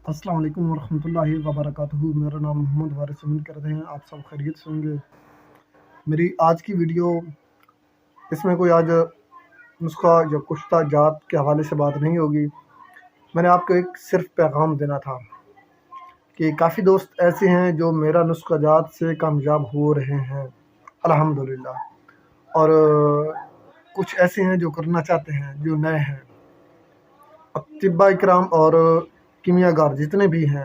السلام علیکم ورحمۃ اللہ وبرکاتہ۔ میرا نام محمد وارث، امید کرتے ہیں آپ سب خیریت سے ہوں گے۔ میری آج کی ویڈیو اس میں کوئی آج نسخہ یا کشتہ جات کے حوالے سے بات نہیں ہوگی۔ میں نے آپ کو ایک صرف پیغام دینا تھا کہ کافی دوست ایسے ہیں جو میرا نسخہ جات سے کامیاب ہو رہے ہیں الحمدللہ، اور کچھ ایسے ہیں جو کرنا چاہتے ہیں، جو نئے ہیں۔ طباء اکرام اور کیمیاء گار جتنے بھی ہیں،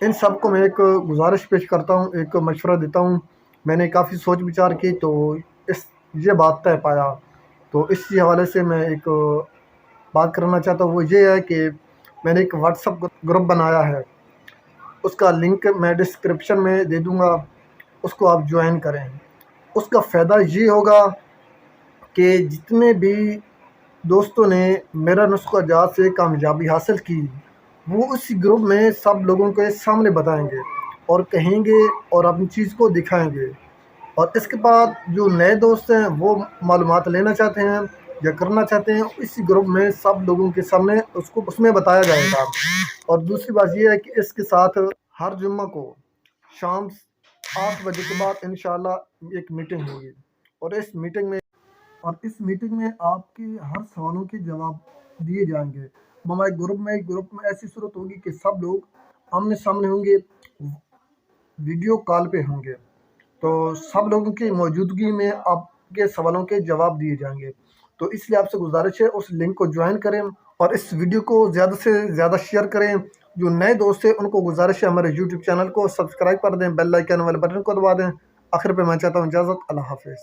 ان سب کو میں ایک گزارش پیش کرتا ہوں، ایک مشورہ دیتا ہوں۔ میں نے کافی سوچ بچار کی تو یہ بات طے پایا، تو اسی حوالے سے میں ایک بات کرنا چاہتا ہوں۔ وہ یہ ہے کہ میں نے ایک واٹس ایپ گروپ بنایا ہے، اس کا لنک میں ڈسکرپشن میں دے دوں گا، اس کو آپ جوائن کریں۔ اس کا فائدہ یہ ہوگا کہ جتنے بھی دوستوں نے میرا نسخہ جات سے کامیابی حاصل کی، وہ اس گروپ میں سب لوگوں کے سامنے بتائیں گے اور کہیں گے اور اپنی چیز کو دکھائیں گے۔ اور اس کے بعد جو نئے دوست ہیں وہ معلومات لینا چاہتے ہیں یا کرنا چاہتے ہیں، اسی گروپ میں سب لوگوں کے سامنے اس میں بتایا جائے گا۔ اور دوسری بات یہ ہے کہ اس کے ساتھ ہر جمعہ کو شام 8 بجے کے بعد انشاءاللہ ایک میٹنگ ہوگی، اور اس میٹنگ میں آپ کے ہر سوالوں کے جواب دیے جائیں گے۔ ہمارے گروپ میں ایسی صورت ہوگی کہ سب لوگ آمنے سامنے ہوں گے، ویڈیو کال پہ ہوں گے، تو سب لوگوں کی موجودگی میں آپ کے سوالوں کے جواب دیے جائیں گے۔ تو اس لیے آپ سے گزارش ہے اس لنک کو جوائن کریں اور اس ویڈیو کو زیادہ سے زیادہ شیئر کریں۔ جو نئے دوست ہیں ان کو گزارش ہے ہمارے یوٹیوب چینل کو سبسکرائب کر دیں، بیل آئیکن والے بٹن کو دبا دیں۔ آخر پہ میں چاہتا ہوں اجازت، اللہ حافظ۔